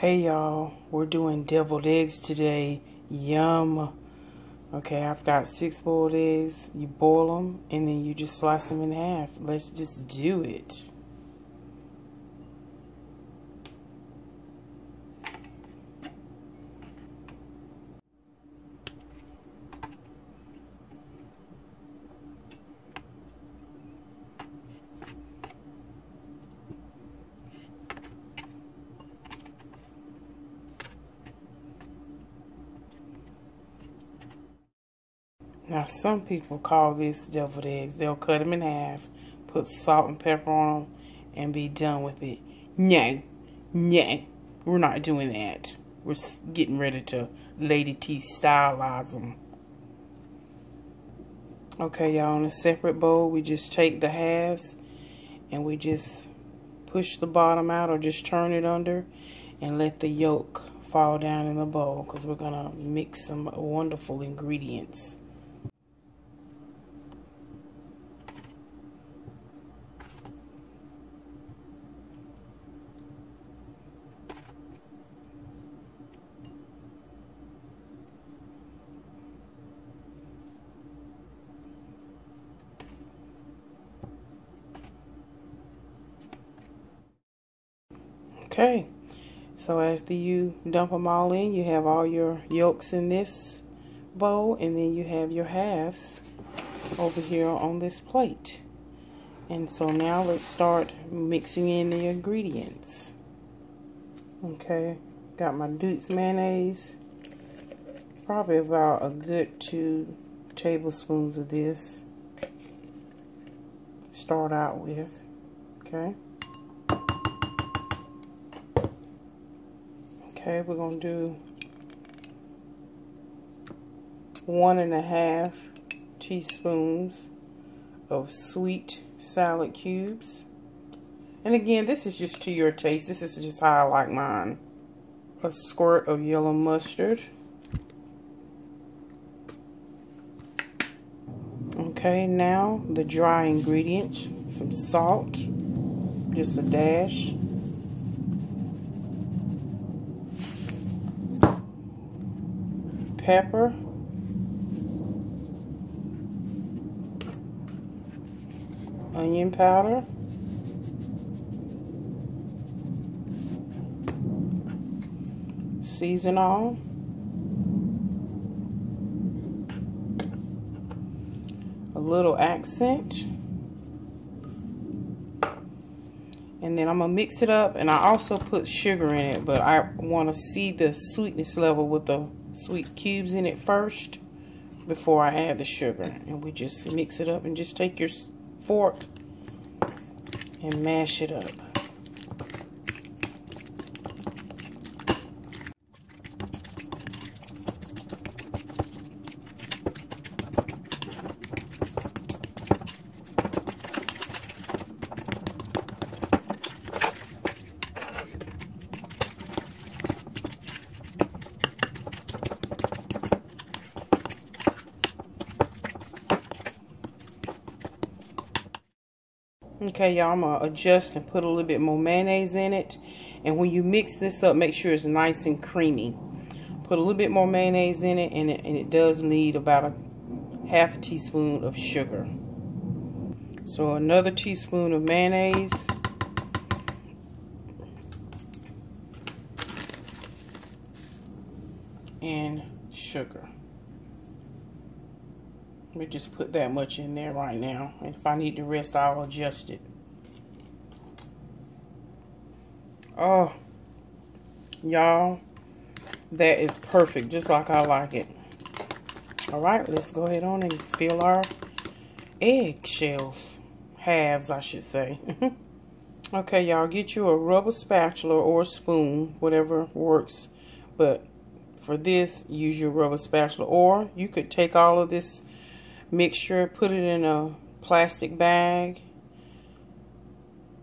Hey y'all, we're doing deviled eggs today. Yum. Okay, I've got 6 boiled eggs. You boil them and then you just slice them in half. Let's just do it. Now, some people call this deviled eggs. They'll cut them in half, put salt and pepper on them, and be done with it. No, no, we're not doing that. We're getting ready to Lady T stylize them. Okay, y'all, in a separate bowl, we just take the halves and we just push the bottom out or just turn it under and let the yolk fall down in the bowl because we're going to mix some wonderful ingredients. Okay, so after you dump them all in, you have all your yolks in this bowl, and then you have your halves over here on this plate. And so now let's start mixing in the ingredients. Okay, got my Duke's mayonnaise, probably about a good 2 tablespoons of this. Start out with, okay. Okay, we're going to do 1½ teaspoons of sweet salad cubes. And again, this is just to your taste. This is just how I like mine. A squirt of yellow mustard. Okay, now the dry ingredients. Some salt, just a dash. Pepper, onion powder, season all, a little accent, and then I'm gonna mix it up. And I also put sugar in it, but I want to see the sweetness level with the sweet cubes in it first before I add the sugar. And we just mix it up and just take your fork and mash it up. Okay, y'all, I'm going to adjust and put a little bit more mayonnaise in it. And when you mix this up, make sure it's nice and creamy. Put a little bit more mayonnaise in it, and it does need about a ½ teaspoon of sugar. So another teaspoon of mayonnaise. And sugar. Let me just put that much in there right now. And if I need the rest, I'll adjust it. Oh, y'all, that is perfect, just like I like it. All right, let's go ahead on and fill our egg shells. Halves, I should say. Okay, y'all, get you a rubber spatula or a spoon, whatever works. But for this, use your rubber spatula. Or you could take all of this mixture, put it in a plastic bag,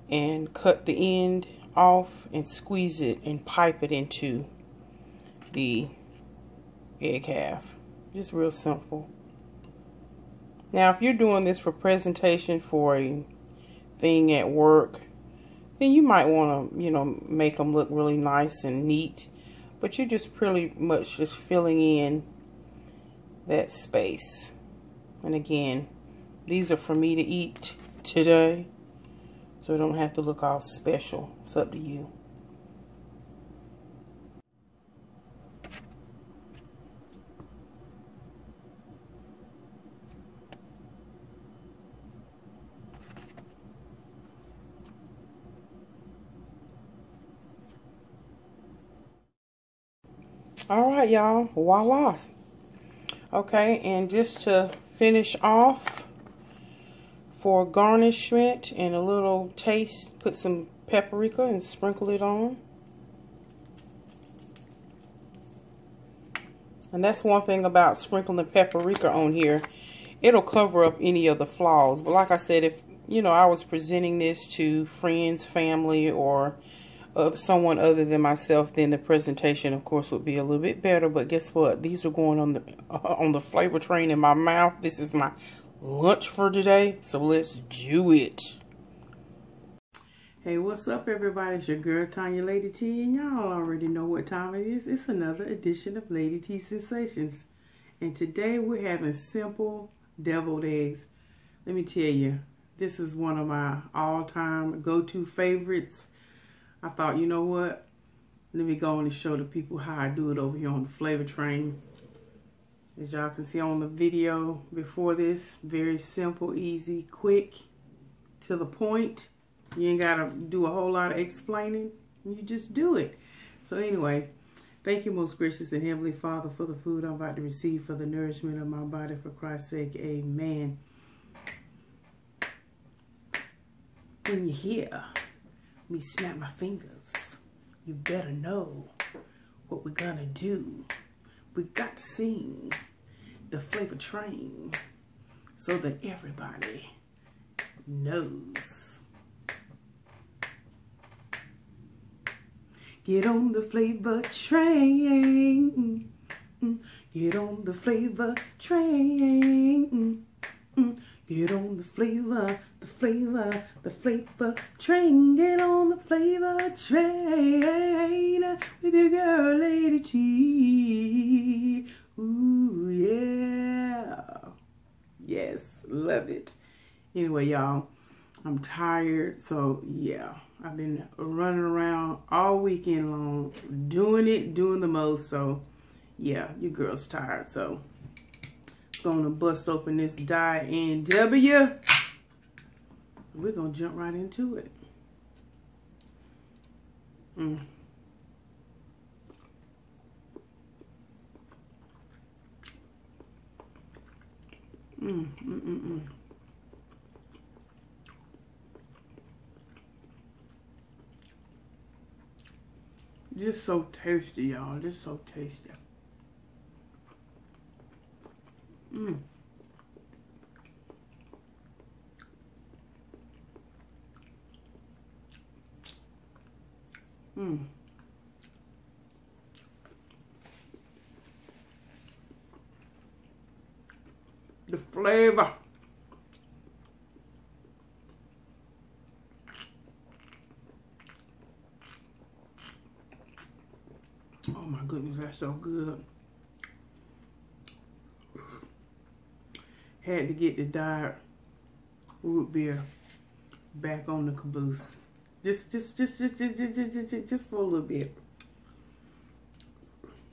and cut the end off and squeeze it and pipe it into the egg half. Just real simple. Now, if you're doing this for presentation for a thing at work, then you might want to, you know, make them look really nice and neat. But you're just pretty much just filling in that space. And again, these are for me to eat today, so it don't have to look all special. It's up to you. All right, y'all, voila. Okay, and just to finish off, for garnishment and a little taste, put some paprika and sprinkle it on. And that's one thing about sprinkling paprika on here. It'll cover up any of the flaws. But like I said, if, you know, I was presenting this to friends, family, or someone other than myself, then the presentation, of course, would be a little bit better. But guess what? These are going on the flavor train in my mouth. This is my lunch for today, so let's do it. Hey, what's up, everybody? It's your girl Tanya, Lady T, and y'all already know what time it is. It's another edition of LadyTSensations, and today we're having simple deviled eggs. Let me tell you, this is one of my all-time go-to favorites. I thought, you know what? Let me go on and show the people how I do it over here on the Flavor Train. As y'all can see on the video before this, very simple, easy, quick, to the point. You ain't got to do a whole lot of explaining. You just do it. So anyway, thank you, most gracious and heavenly Father, for the food I'm about to receive for the nourishment of my body, for Christ's sake. Amen. When you hear me snap my fingers, you better know what we're gonna do. We got to sing the Flavor Train so that everybody knows. Get on the Flavor Train. Get on the Flavor Train. Get on the flavor train. Get on the Flavor Train with your girl, Lady T. Ooh, yeah. Yes, love it. Anyway, y'all, I'm tired, so yeah. I've been running around all weekend long, doing the most, so yeah, your girl's tired, so gonna bust open this Diet A&W. We're gonna jump right into it. Just so tasty, y'all. Just so tasty. The flavor. Oh my goodness, that's so good. Had to get the Diet Rootbeer back on the caboose. Just for a little bit.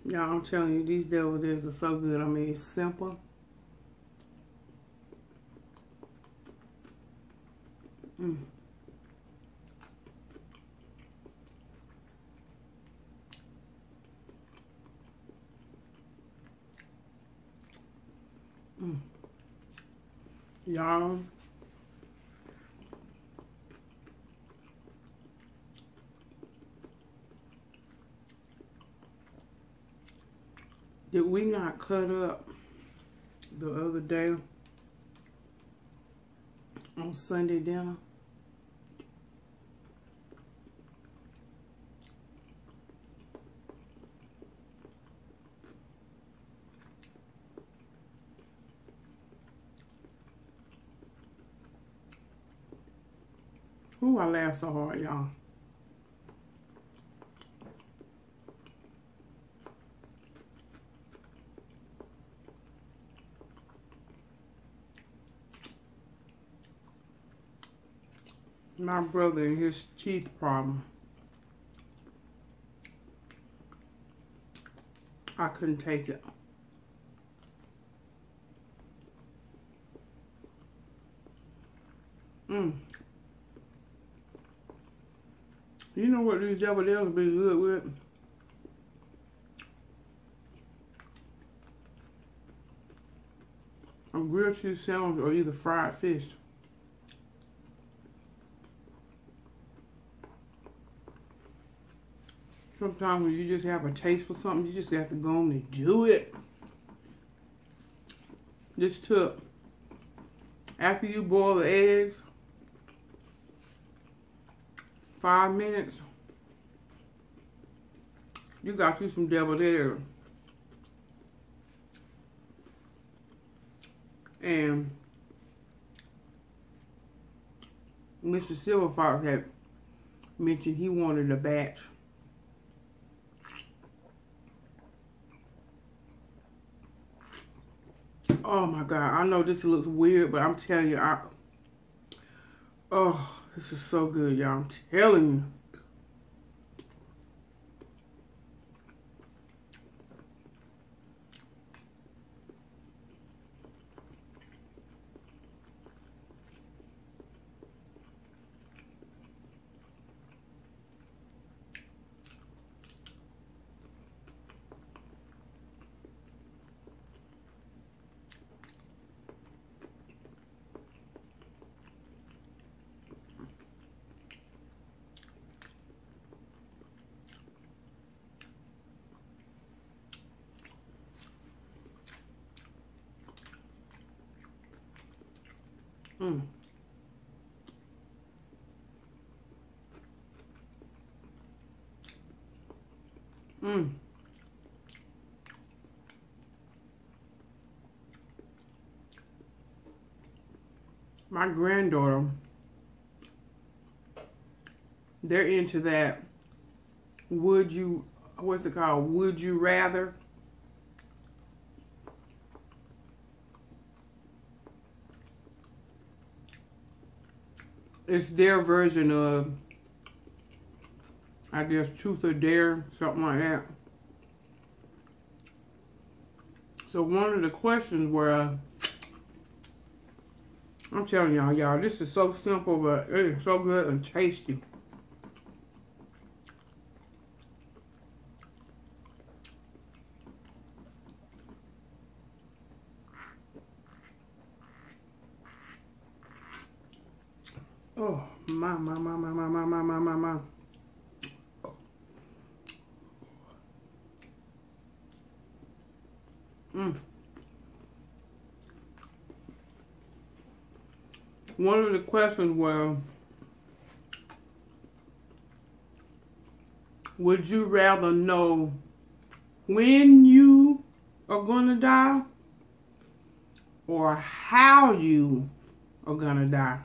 Y'all, I'm telling you, these deviled eggs are so good. I mean, it's simple. Y'all, did we not cut up the other day on Sunday dinner? Ooh, I laughed so hard, y'all. My brother and his teeth problem. I couldn't take it. You know what these devil deals be good with? A grilled cheese sandwich or either fried fish. Sometimes when you just have a taste for something, you just have to go on and do it. This took, after you boil the eggs, 5 minutes, you got you some deviled eggs. And Mr. Silver Fox had mentioned he wanted a batch. Oh my God, I know this looks weird, but I'm telling you, oh, this is so good, y'all. I'm telling you. My granddaughter, they're into that what's it called? Would you rather? It's their version of, I guess, Truth or Dare, something like that. So one of the questions were, I'm telling y'all, this is so simple, but it is so good and tasty. Oh, my. One of the questions were, would you rather know when you are gonna die or how you are gonna die?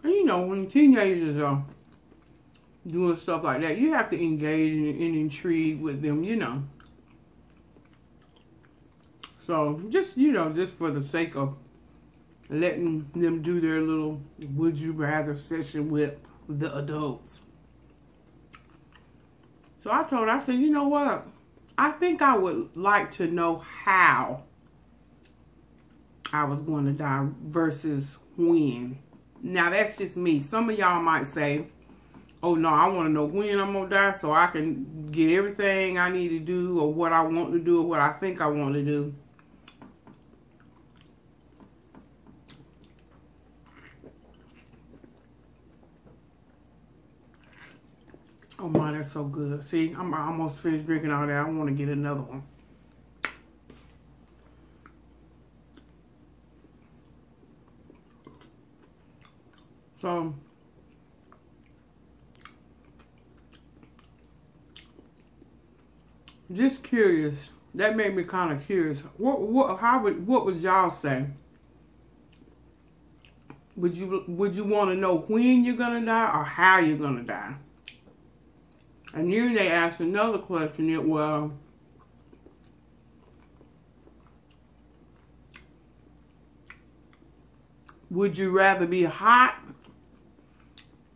And you know, when teenagers are doing stuff like that, you have to engage and intrigue with them, you know. So, just, you know, just for the sake of letting them do their little would you rather session with the adults. So I told her, I said, you know what? I think I would like to know how I was going to die versus when. Now, that's just me. Some of y'all might say, oh, no, I want to know when I'm going to die so I can get everything I need to do or what I want to do or what I think I want to do. Oh, my, that's so good. See, I'm almost finished drinking all that. I want to get another one. So, just curious. That made me kind of curious. What would y'all say? Would you want to know when you're gonna die or how you're gonna die? And then they asked another question. It was, would you rather be hot,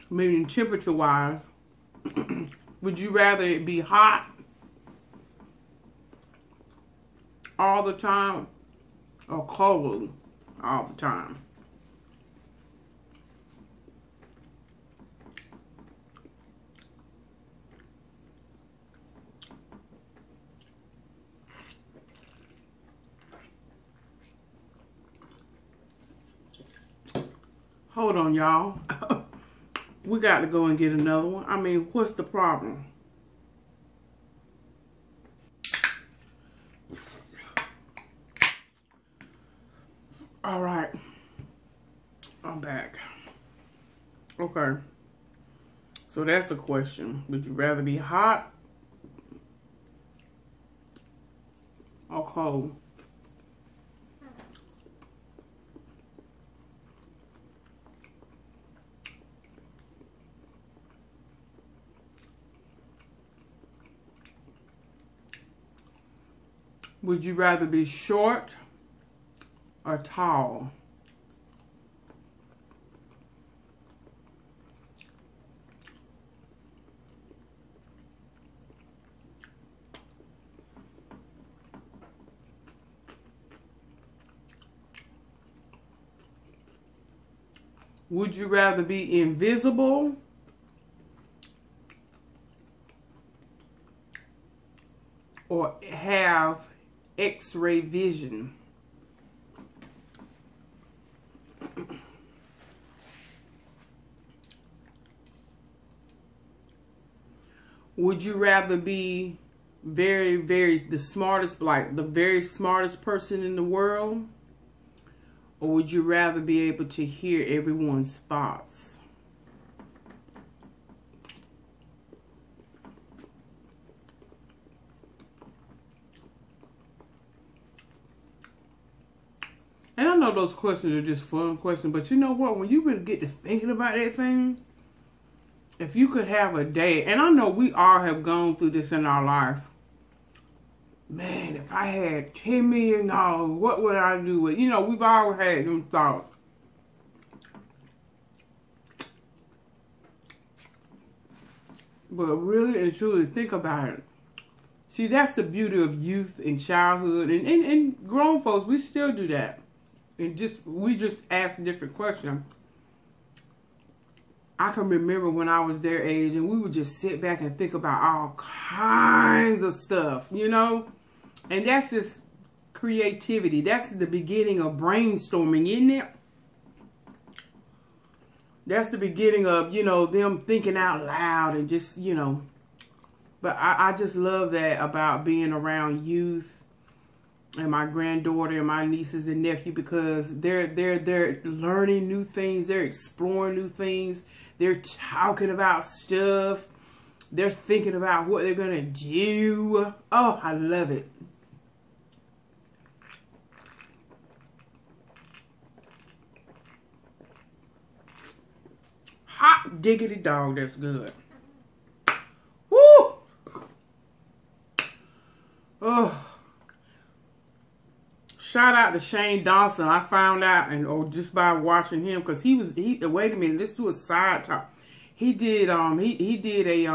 meaning temperature-wise, would you rather it be hot all the time or cold all the time? Hold on, y'all. We got to go and get another one. I mean, what's the problem? All right. I'm back. Okay. So that's a question. Would you rather be hot or cold? Would you rather be short or tall? Would you rather be invisible or have X-ray vision? Would you rather be the smartest, like the very smartest person in the world? Or would you rather be able to hear everyone's thoughts? And I know those questions are just fun questions, but you know what? When you really get to thinking about that thing, if you could have a day, and I know we all have gone through this in our life. Man, if I had $10 million, what would I do with it? You know, we've all had them thoughts. But really and truly think about it. See, that's the beauty of youth and childhood. And grown folks, we still do that. And we just ask different questions. I can remember when I was their age and we would just sit back and think about all kinds of stuff, you know? And that's just creativity. That's the beginning of brainstorming, isn't it? That's the beginning of, you know, them thinking out loud and just, you know. But I just love that about being around youth and my granddaughter and my nieces and nephew, because they're learning new things. They're exploring new things. They're talking about stuff. They're thinking about what they're going to do. Oh, I love it. Hot diggity dog, that's good. Woo! Oh. Shout out to Shane Dawson. I found out, and just by watching him, because wait a minute, let's do a side talk. He did he did a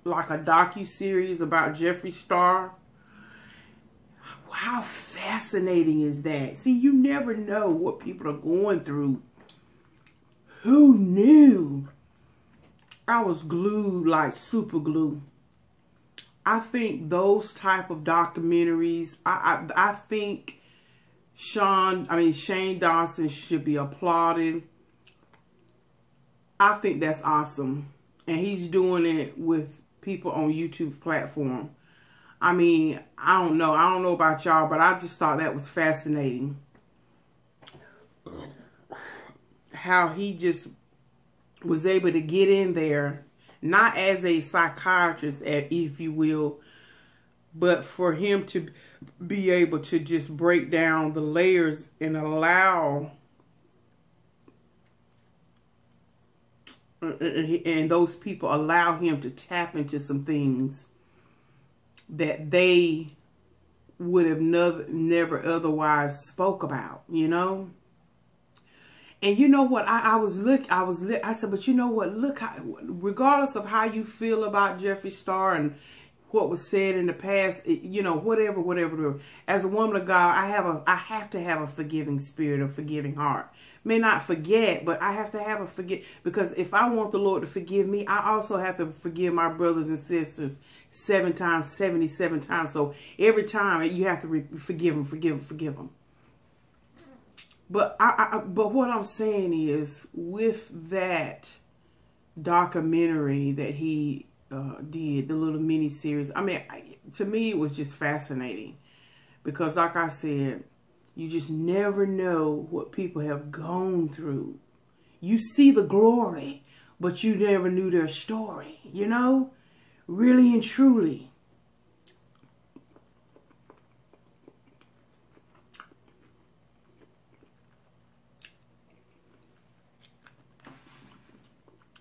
like a docu-series about Jeffree Star. How fascinating is that? See, you never know what people are going through. Who knew? I was glued, like super glue. I think those type of documentaries, I think Shane Dawson should be applauded. I think that's awesome. And he's doing it with people on YouTube platform. I mean, I don't know about y'all, but I just thought that was fascinating. How he just was able to get in there, not as a psychiatrist, if you will, but for him to be able to just break down the layers and allow and those people allow him to tap into some things that they would have never otherwise spoke about, you know. And you know what? I said, but you know what? Look, regardless of how you feel about Jeffree Star and what was said in the past, you know, whatever. As a woman of God, I have to have a forgiving spirit, a forgiving heart. May not forget, but I have to have a because if I want the Lord to forgive me, I also have to forgive my brothers and sisters 7 times, 77 times. So every time you have to forgive them. But but what I'm saying is, with that documentary that he did, the little mini series, I mean, to me it was just fascinating, because like I said, you just never know what people have gone through. You see the glory, but you never knew their story, you know, really and truly.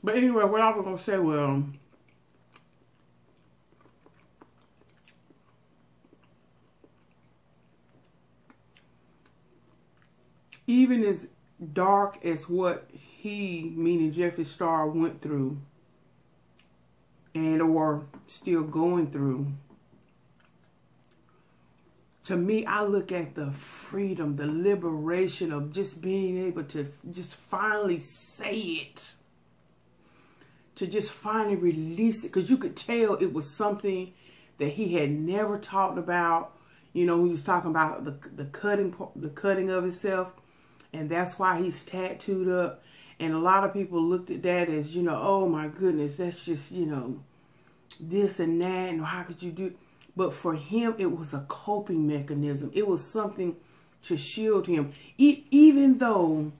But anyway, what I was going to say, well, even as dark as what he, meaning Jeffree Star, went through and or still going through, to me, I look at the freedom, the liberation of just being able to just finally say it. To just finally release it, because you could tell it was something that he had never talked about. You know, he was talking about the cutting of himself, and that's why he's tattooed up. And a lot of people looked at that as, you know, oh my goodness, that's just, you know, this and that, and how could you do? But for him, it was a coping mechanism. It was something to shield him, even though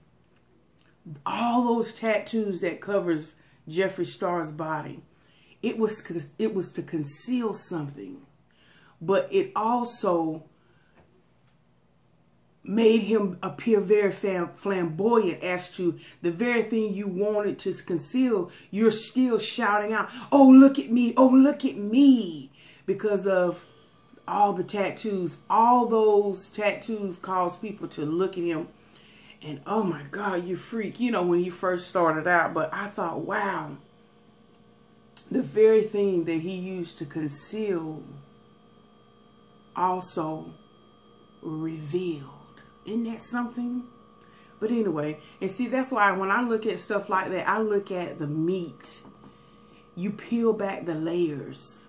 all those tattoos that covers Jeffree Star's body, it was to conceal something, but it also made him appear very flamboyant as to the very thing you wanted to conceal. You're still shouting out, "Oh, look at me! Oh, look at me!" Because of all the tattoos. All those tattoos caused people to look at him and, oh my God, you freak, you know, when he first started out. But I thought, wow, the very thing that he used to conceal also revealed. Isn't that something? But anyway, and see, that's why when I look at stuff like that, I look at the meat. You peel back the layers.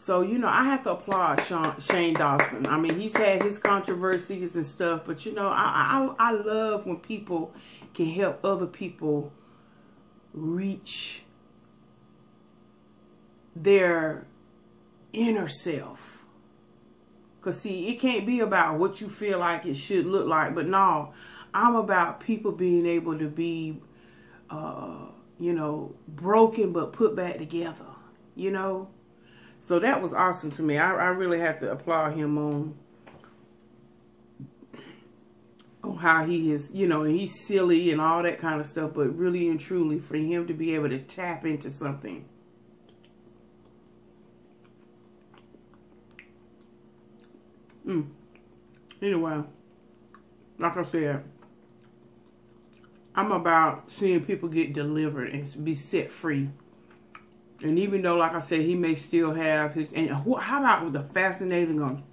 So, you know, I have to applaud Shane Dawson. I mean, he's had his controversies and stuff, but, you know, I love when people can help other people reach their inner self. Because, see, it can't be about what you feel like it should look like. But, no, I'm about people being able to be, you know, broken but put back together, you know. So that was awesome to me. I really have to applaud him on how he is, you know, and he's silly and all that kind of stuff, but really and truly for him to be able to tap into something. Anyway, like I said, I'm about seeing people get delivered and be set free. And even though, like I said, he may still have his, and how about the fascinating on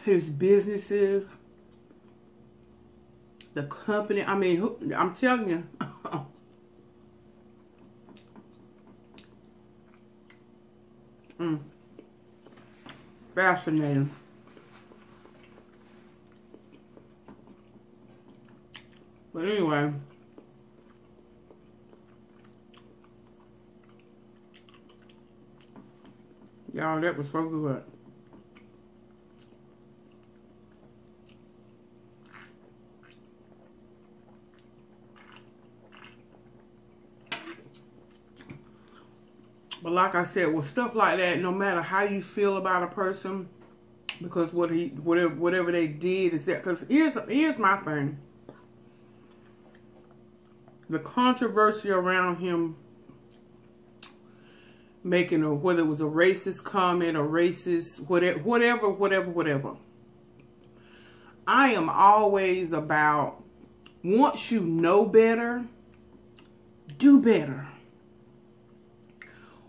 his businesses, the company. I mean, I'm telling you, fascinating. But anyway, y'all, that was so good. But like I said, with stuff like that, no matter how you feel about a person, because whatever they did is that. Because here's my thing. the controversy around him making a, whether it was a racist comment or racist, whatever. I am always about, once you know better, do better.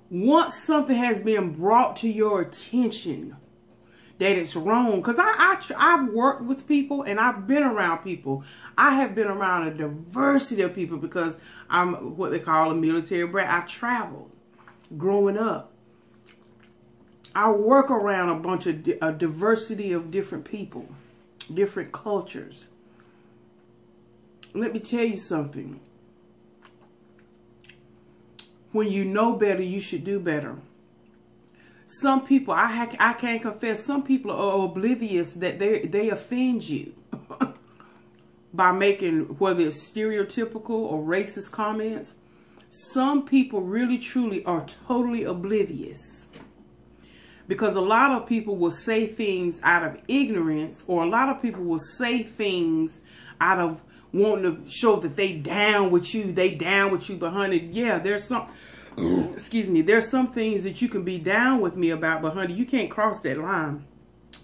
Once something has been brought to your attention that it's wrong, because I've worked with people and I've been around people. I have been around a diversity of people because I'm what they call a military brat. I've traveled growing up. I work around a bunch of a diversity of different people, different cultures. Let me tell you something. When you know better, you should do better. Some people, I can't confess, some people are oblivious that they offend you by making, whether it's stereotypical or racist comments. Some people really, truly are totally oblivious. Because a lot of people will say things out of ignorance, or a lot of people will say things out of wanting to show that they down with you. They down with you behind it. Yeah, there's some, excuse me, there's some things that you can be down with me about, but honey, you can't cross that line.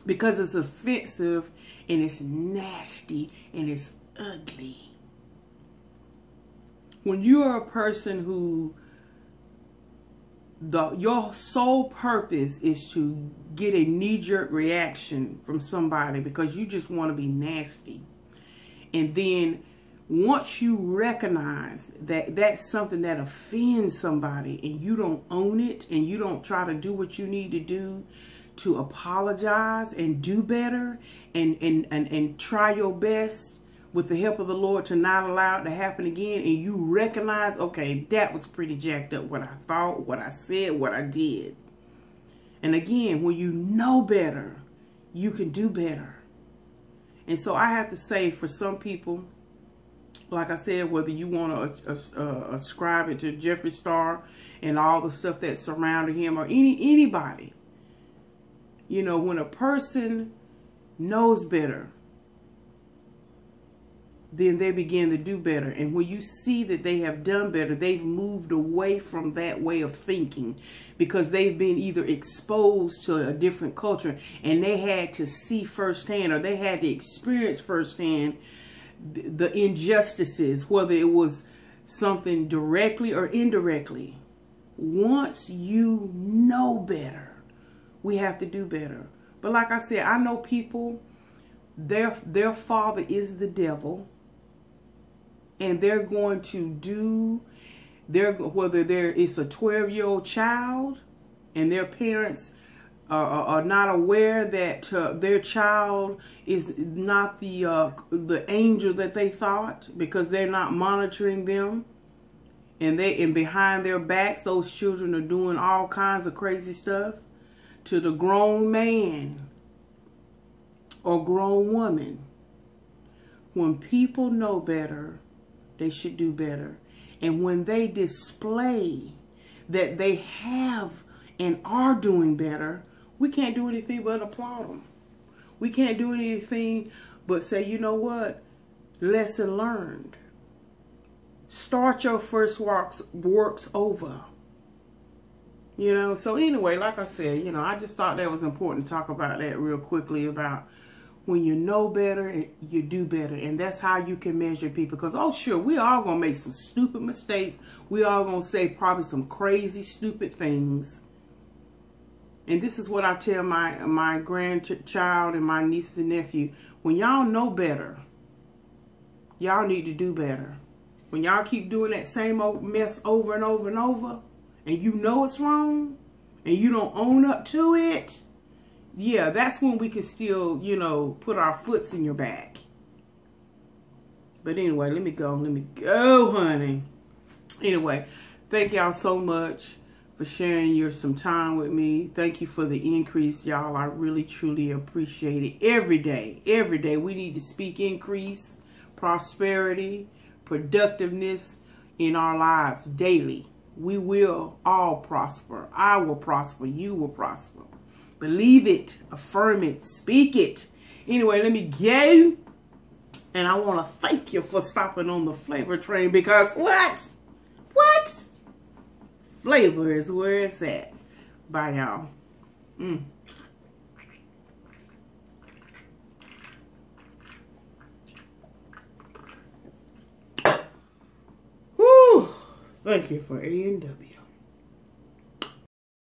Because it's offensive, and it's nasty, and it's ugly. When you are a person who your sole purpose is to get a knee-jerk reaction from somebody because you just want to be nasty, and then once you recognize that that's something that offends somebody and you don't own it and you don't try to do what you need to do to apologize and do better and try your best with the help of the Lord to not allow it to happen again, and you recognize, okay, that was pretty jacked up, what I thought, what I said, what I did. And again, when you know better, you can do better. And so I have to say, for some people, like I said, whether you want to ascribe it to Jeffree Star and all the stuff that surrounded him, or anybody, you know, when a person knows better, then they begin to do better. And when you see that they have done better, they've moved away from that way of thinking because they've been either exposed to a different culture and they had to see firsthand, or they had to experience firsthand the injustices, whether it was something directly or indirectly. Once you know better, we have to do better. But like I said, I know people, their father is the devil. And they're going to do, whether it's a 12-year-old child and their parents are not aware that their child is not the angel that they thought, because they're not monitoring them. And behind their backs, those children are doing all kinds of crazy stuff to the grown man or grown woman. When people know better, they should do better. And when they display that they have and are doing better, we can't do anything but applaud them. We can't do anything but say, you know what? Lesson learned. Start your first works over. You know, so anyway, like I said, you know, I just thought that was important to talk about that real quickly, about when you know better, you do better. And that's how you can measure people. Because, oh, sure, we all going to make some stupid mistakes. We all going to say probably some crazy, stupid things. And this is what I tell my grandchild and my niece and nephew. When y'all know better, y'all need to do better. When y'all keep doing that same old mess over and over and over, and you know it's wrong, and you don't own up to it, yeah, that's when we can still, you know, put our foots in your back. But anyway, let me go, honey. Anyway, thank y'all so much for sharing some time with me. Thank you for the increase, y'all. I really, truly appreciate it. Every day, we need to speak increase, prosperity, productiveness in our lives daily. We will all prosper. I will prosper. You will prosper. Believe it, affirm it, speak it. Anyway, let me go. And I want to thank you for stopping on the Flavor Train because what? What? Flavor is where it's at. Bye, y'all. Whew. Thank you for A&W.